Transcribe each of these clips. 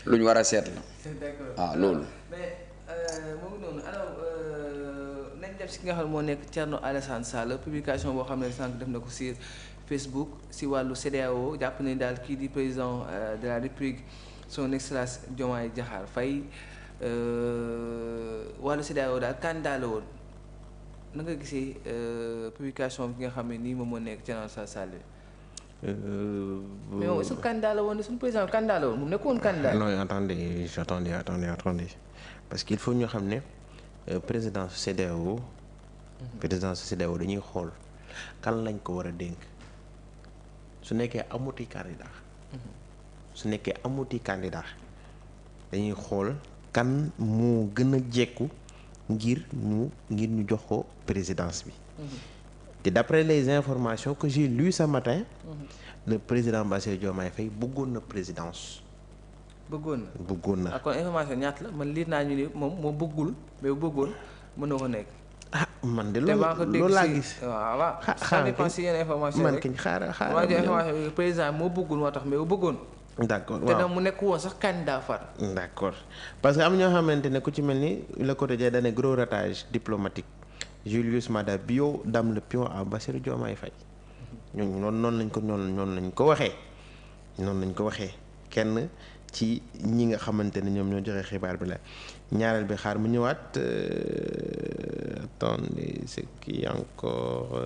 lu ñu war a seet la. d'accord waaw loolu. mais moo ngi noonu alors nañ dem si ki nga xam ne moo nekk Thierno Alassane Sall publication boo xam ne sànq def na ko sur Facebook si wàllu CEDEAO jàpp nañ daal kii di président de la République son excellence Diomaye Diakhar Faye wàllu CEDEAO daal candidat la woon na nga gisee publication bi nga xam ne nii moom moo nekk Thierno Alassane Sall. mais moom est-ce que candidat la woon suñu président candidat la woon mu nekkoon candidat. non attendez parce qu'il faut ñu xam ne présidence CEDEAO dañuy xool kan lañ ko war a dénk su nekkee amuti candidat dañuy xool kan moo gën a jekku ngir ñu jox ko présidence bi. te d'après les informations que j'ai lues ce matin. le président Bassirou Diomaye Faye bëggoon na présidence. bëggoon na. ak kon information ñaata la man liir naa ñu ni moom moo bëggul mais bu bëggoon mën na ko nekk. man de loolu laa gis. waaw ça dépend si yenn information man rek kañ xaaral information président moo bëggul moo tax mais bu bëggoon. d'accord te nag mu nekk woon sax candidat far. d'accord parce que am ñoo xamante ne ku ci mel ni Le Quotidien dane gros ratage diplomatique Julius Maada Bio dame le pion à Bassirou Diomaye Faye ñooñu noonu lañ ko waxee kenn ci ñi nga xamante ne ñoom ñoo joxe xibaar bi la ñaareel bi xaar mu ñëwaat attendez c'est qui encore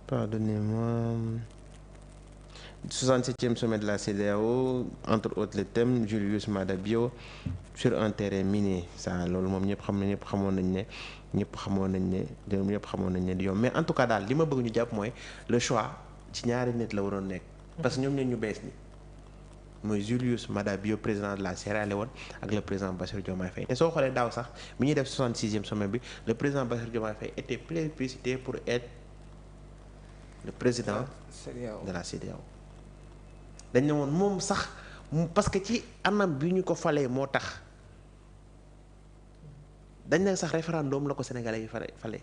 pardonnez-moi 67e sommet de la CEDEAO entre autres les thèmes Julius Maada Bio sur un terrain miné ça loolu moom ñëpp xamoon nañ ne di yomb mais en tout cas daal li ma bëgg ñu jàpp mooy le choix ci ñaari nit la waroon nekk. parce que ñoom ñoo ñu bees ni mooy Julius Maada Bio président de la Sierra Leone ak le président Bassirou Diomaye Faye te soo xoolee daaw sax bi ñuy def 66e sommet bi le président Bassirou Diomaye Faye était plébiscité pour être le président de la CEDEAO dañ ne woon moom sax parce que ci anam bi ñu ko falee moo tax dañ ne sax référendum la ko sénégalais yi fale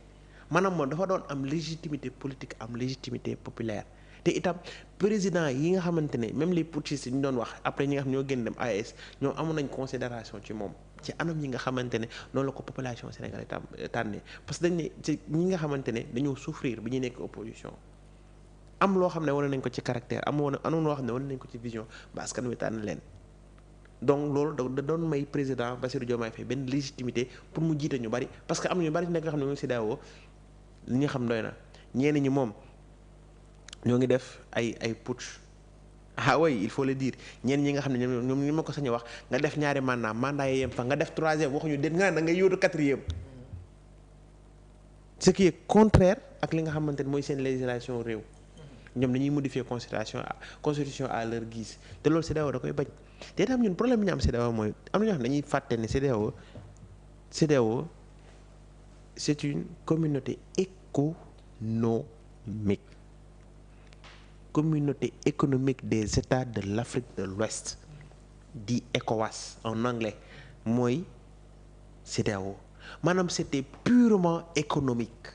maanaam moom dafa doon am légitimité politique am légitimité populaire te itam président yi nga xamante ne même les putschistes ñu doon wax après ñi nga xam ñoo gën dem AES ñoom amoon nañ considération ci moom ci anam yi nga xamante ne noonu la ko population sénégalaise tànnee parce que dañ ne ci ñi nga xamante ne dañoo souffrir bi ñu nekk opposition am loo xam ne wane nañ ko ci caractère am loo xam ne wane nañ ko ci vision ba askan wi tànn leen donc loolu da doon may président Bassirou Diomaye Faye benn légitimité pour mu jiite ñu bari parce que am na ñu bari nekk nga xam ne moom CEDEAO li ñu xam doy na ñenn ñi moom ñoo ngi def ay putsch oui il faut le dire ñenn ñi nga xam ne ñoom ni ma ko sañ a wax nga def ñaari mandat yi yem fa nga def troisième waxuñu déet nga da ngay yóotu quatrième ce qui est contraire ak li nga xamante ne mooy seen législation réew ñoom dañuy modifier constitution à leur guise te loolu CEDEAO da koy bañ te itam ñun problème bi ñu am CEDEAO mooy am na ñoo xam ne dañuy fàtte ne CEDEAO c'est une communauté économique des États de l'Afrique de l'Ouest dit ECOWAS en anglais mooy CEDEAO maanaam c'était purement économique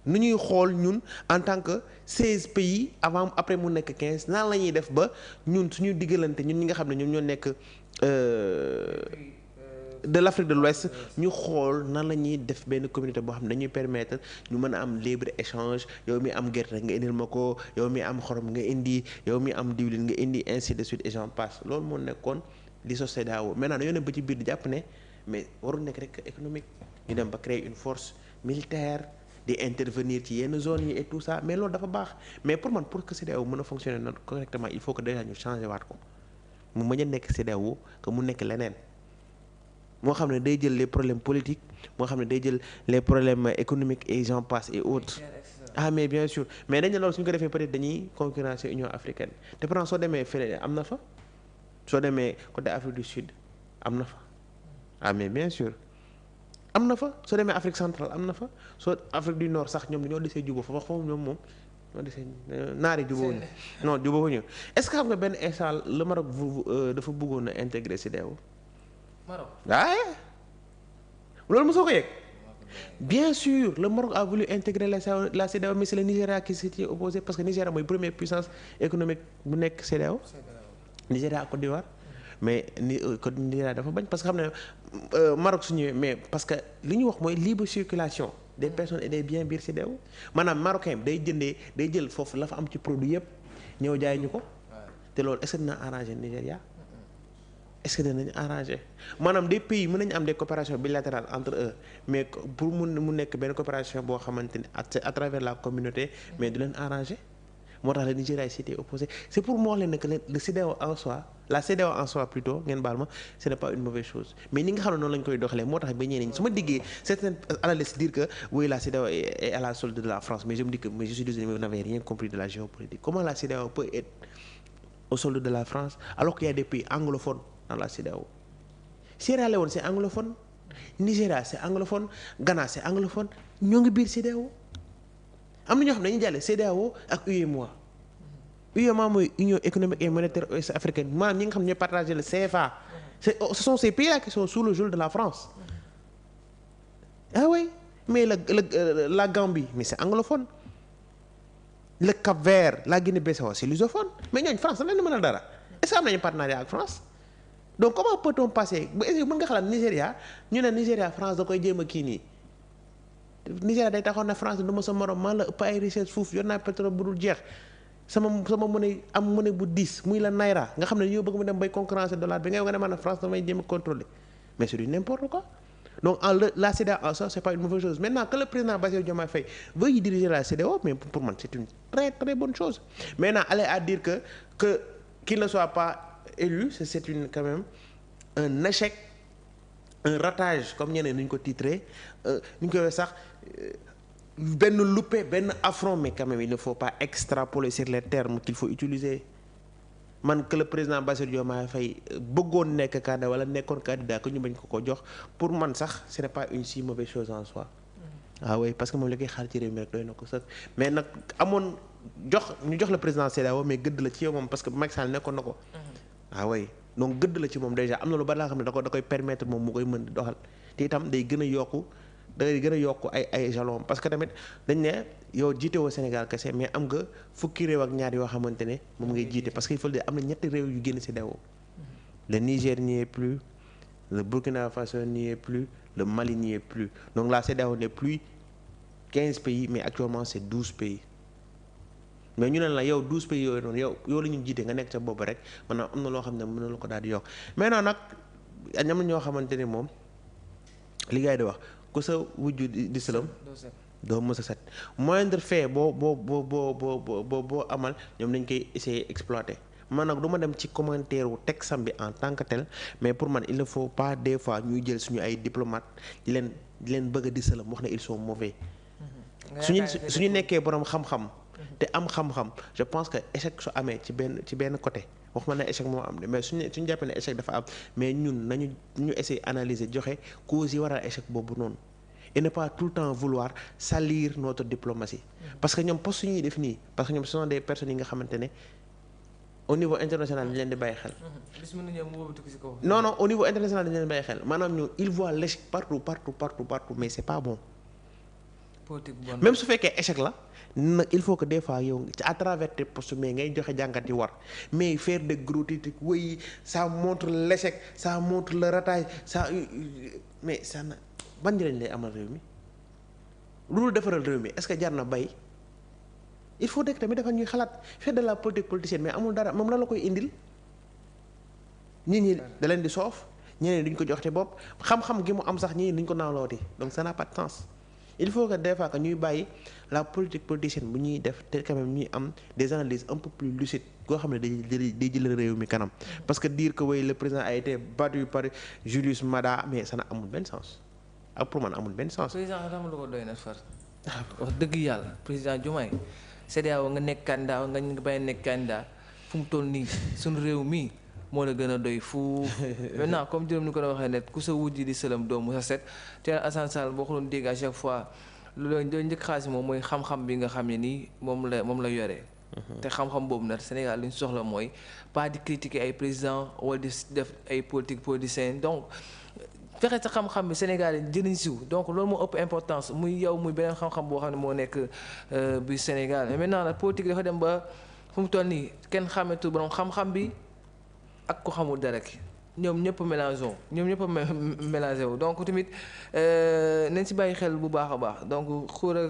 nu ñuy xool ñun en tant que 16 pays après mu nekk 15 naan la ñuy def ba ñun suñu diggalante ñun ñi nga xam ne ñoom ñoo nekk de l'Afrique de l'Ouest ñu xool nan la ñuy def benn communauté boo xam ne dañuy permettre ñu mën a am libre échange yow mi am gerte nga indil ma ko yow mi am xorom nga indi yow mi am diwlin nga indi ainsi de suite et j'en passe loolu moo nekkoon li CEDEAO maintenant dañoo dem ba ci biir di jàpp ne mais warul nekk rek économique ñu dem ba créer une force militaire di intervenir ci yenn zones yi et tout ça mais loolu dafa baax mais pour man pour que CEDEAO mën a fonctionner noonu correctement il faut que déjà ñu changer waat ko mu mën a nekk CEDEAO que mu nekk leneen moo xam ne day jël les problèmes politiques moo xam ne day jël les problèmes économiques et j'en passe et autres mais bien sûr mais dañ ne loolu suñu ko defee peut-être dañuy concurrencer Union africaine te pourtant soo demee feneen am na fa soo demee côté Afrique du Sud am na fa mais bien sûr am na fa soo demee Afrique centrale am na fa soo Afrique du Nord sax ñoom dañoo desee jubóo fa wax foofu ñoom moom ñoo desee naari jubóowuñu non jubóowuñu est-ce que xam nga benn instant le Maroc dafa bëggoon a intégrer CEDEAO Maroc waaye loolu mosoo ko yëg bien sûr le Maroc a voulu intégrer la CEDEAO mais c'est le Nigeria qui s'y est opposé parce que Nigeria mooy première puissance économique bu nekk CEDEAO Nigeria ak Côte d'Ivoire mais ni kon Nigéria dafa bañ parce que xam ne Maroc su ñëwee mais parce que li ñu wax mooy libre circulation des personnes et des biens biir CEDEAO maanaam marocain bi day jël foofu la fa am ci produit yëpp ñëw jaay ñu ko te loolu est-ce que dina arranger Nigéria est-ce que dinañ arranger maanaam des pays mën nañu am des coopérations bilatérales entre eux mais pour mu nekk benn coopération boo xamante ni à travers la communauté mais du leen arranger moo tax le Nigéria s'était opposé c'est pour mu wax leen ne que le CEDEAO en soi la CEDEAO en soi plutôt ngeen baal ma ce n'est pas une mauvaise chose mais ni nga xam ne noonu la ñu koy doxalee moo tax ba ñeneen ñi su ma diggee certains analystes dire que oui la CEDEAO est à la solde de la France mais je me dis que mais je suis désolé mais vous n'avez rien compris de la géopolitique comment la CEDEAO peut être au solde de la France alors qu'il y a des pays anglophones dans la CEDEAO Sierra Leone c'est anglophone Nigeria c'est anglophone Ghana c'est anglophone ñoo ngi biir CEDEAO am na ñoo xam ne dañuy jàlle CEDEAO ak UEMOA UEMOA mooy Union économique et monétaire ouest africaine maanaam ñi nga xam ne ñooy partager le CFA ce sont ces pays là qui sont sous le joug de la France ah oui mais la Gambie mais c'est anglophone le Cap-Vert la Guinée-Bissau c'est lusophone mais ñooñu France dañ leen mën a dara est-ce que am nañu partenariat ak France donc comment peut-on passer ba mën nga xalaat Nigéria ñu ne Nigéria France da koy jéem a kii nii Nigéria day taxaw na France du ma sa morom maa la ëpp ay richesse foofu yor naa pétrole bu dul jeex sama monnaie am monnaie bu 10 muy la naira nga xam ne ñoo bëgg mu dem bay concurrencer dollar bi ngay wax ne maanaam France damay jéem a contrôler mais c'est du n'importe quoi donc la CEDEAO en soi c'est pas une mauvaise chose maintenant que le président Bassirou Diomaye Faye veuille diriger la CEDEAO mais pour man c'est une très très bonne chose maintenant aller à dire que qu'il ne soit pas élu c'est une quand même un échec un ratage comme ñeneen ni ñu ko titré ni ñu koy wax sax benn loupé benn affront mais quand même il ne faut pas extrapoler sur les termes qu'il faut utiliser man que le président Bassirou Diomaye Faye bëggoon nekk candidat wala nekkoon candidat que ñu bañ ko jox pour man sax ce n'est pas une si mauvaise chose en soi ah oui parce que moom li koy xaar ci réew mi rek doy na ko sax mais nag amoon ñu jox le président CEDEAO mais gëdd la ci yow moom parce que Macky Sall nekkoon na ko ah oui donc gëdd la ci moom déjà am na lu bari laa xam ne da koy permettre moom mu koy mën di doxal te itam day gën a yokku ay jalons parce que tamit dañ ne yow jiite woo Sénégal kese mais am nga fukki réew ak ñaar yoo xamante ne moom ngay jiite parce que il faut dire am na ñetti réew yu génn CEDEAO le Niger n'y est plus le Burkina Faso n'y est plus le Mali n'y est plus donc la CEDEAO n'est plus 15 pays mais actuellement c'est 12 pays mais ñu ne la yow 12 pays yooyu noonu yow la ñu jiite nga nekk ca boobu rek maanaam am na loo xam ne mën na la ko daal di yokk maintenant nag am na ñoo xamante ne moom li gars yi di wax ku sa wujju di sëlam doo mës a set moindre fait boo amal ñoom dañ koy essayer exploiter man nag du ma dem ci commentaire wu texam bi en tant que tel mais pour man il ne faut pas des fois ñuy jël suñu ay diplomates di leen bëgg a di sëlam wax ne ils sont mauvais suñu nekkee borom xam-xam te am xam-xam je pense que échec su amee ci benn côté wax ma ne échec moo am de mais suñu jàppee ne échec dafa am mais ñun nañu essayer analyser joxe causes yi waral échec boobu noonu et ne pas tout le temps vouloir salir notre diplomatie parce que ñoom poste ñuy def nii parce que ñoom ce sont des personnes yi nga xamante ne au niveau international dañu leen di bàyyi xel. non au niveau international dañu leen di bàyyi xel maanaam ñoom ils voient l'échec partout mais c'est pas bon. même su fekkee échec la nag il faut que des fois yow à travers tes postes mais ngay joxe jàngat yi war mais faire de gros titres oui ça montre l'échec ça montre le ratage ça mais ça na ban njëriñ lay amal réew mi loolu defaral réew mi est-ce que jar na bay il faut que tamit dafa ñuy xalaat faire de la politique politicienne mais amul dara moom la koy indil nit ñi da leen di soof ñeneen duñ ko jox te bopp xam-xam gi mu am sax ñii duñ ko naawlooti donc ça n'a pas de sens. il faut que des fois que ñuy bàyyi la politique politicienne bu ñuy def te quand même ñuy am des analyses un peu plus lucides koo xam ne day jël réew mi kanam parce que dire que oui le président a été battu par Julius Maada mais ça n'a amul benn sens ak pour man amul benn sens. président xam lu ko doy na far wax dëgg yàlla président Diomaye CEDEAO nga nekk candidat nga bañ a nekk candidat fu mu toll nii suñu réew mi moo la gën a doy fu maintenant comme juróom ni ko doon waxee net ku sa wujji di sëlam doomu sa set te Assane Sall boo ko doon dégg à chaque fois loolu njëkk xaalis moom mooy xam-xam bi nga xam ne nii moom la yoree te xam-xam boobu nag Sénégal li ñu soxla mooy pas di critiquer ay président wala di def ay politique politicien donc fexe sa xam-xam bi Sénégal yi jëriñ siw donc loolu moo ëpp importance muy yow muy beneen xam-xam boo xam ne moo nekk bi Sénégal mais maintenant nag politique dafa dem ba fu mu toll nii kenn xàmmeetul borom xam-xam bi ak ku xamul dara ki ñoom ñëpp mélangé wu donc tamit nañ si bàyyi xel bu baax a baax donc Khoura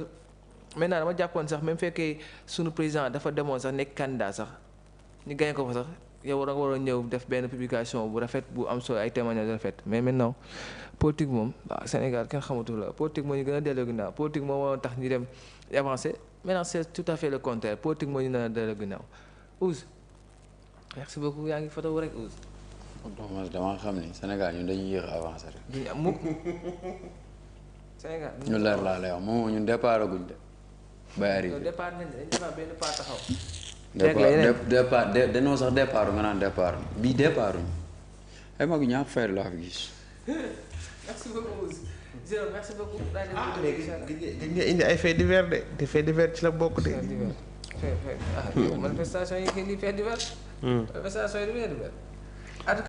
maintenant dama jàppoon sax même fekkee sunu président dafa demoon sax nekk candidat sax ñu gañ ko fa sax yow da nga war a ñëw def benn publication bu rafet bu am solo ay témoignages rafet mais maintenant politique moom waaw Sénégal kenn xamatul la politique moo ñu gën a delloo ginnaaw politique moo waroon tax ñu dem avancer maintenant c'est tout à fait le contraire politique moo ñu nar a delloo ginnaaw Ousse merci beaucoup yaa ngi photo rek Ousse. donc dama xam ni Sénégal ñun dañuy yéex a avancer rek. duñu am mukk Sénégal. ñu leer laa lay wax moom ñun départ guñ de. bay arrivé départ nañ dañ defar benn pas taxaw. départ dañoo sax départ nga naan départ bii départ uñu ay mag ñaar fayda laa fi gis. merci beaucoup Ousse. Jérôme merci beaucoup. léegi nga indi ay faits divers de te faits divers ci la bokk de. manifestation yi kii di faits divers. manifestation yi du faits divers.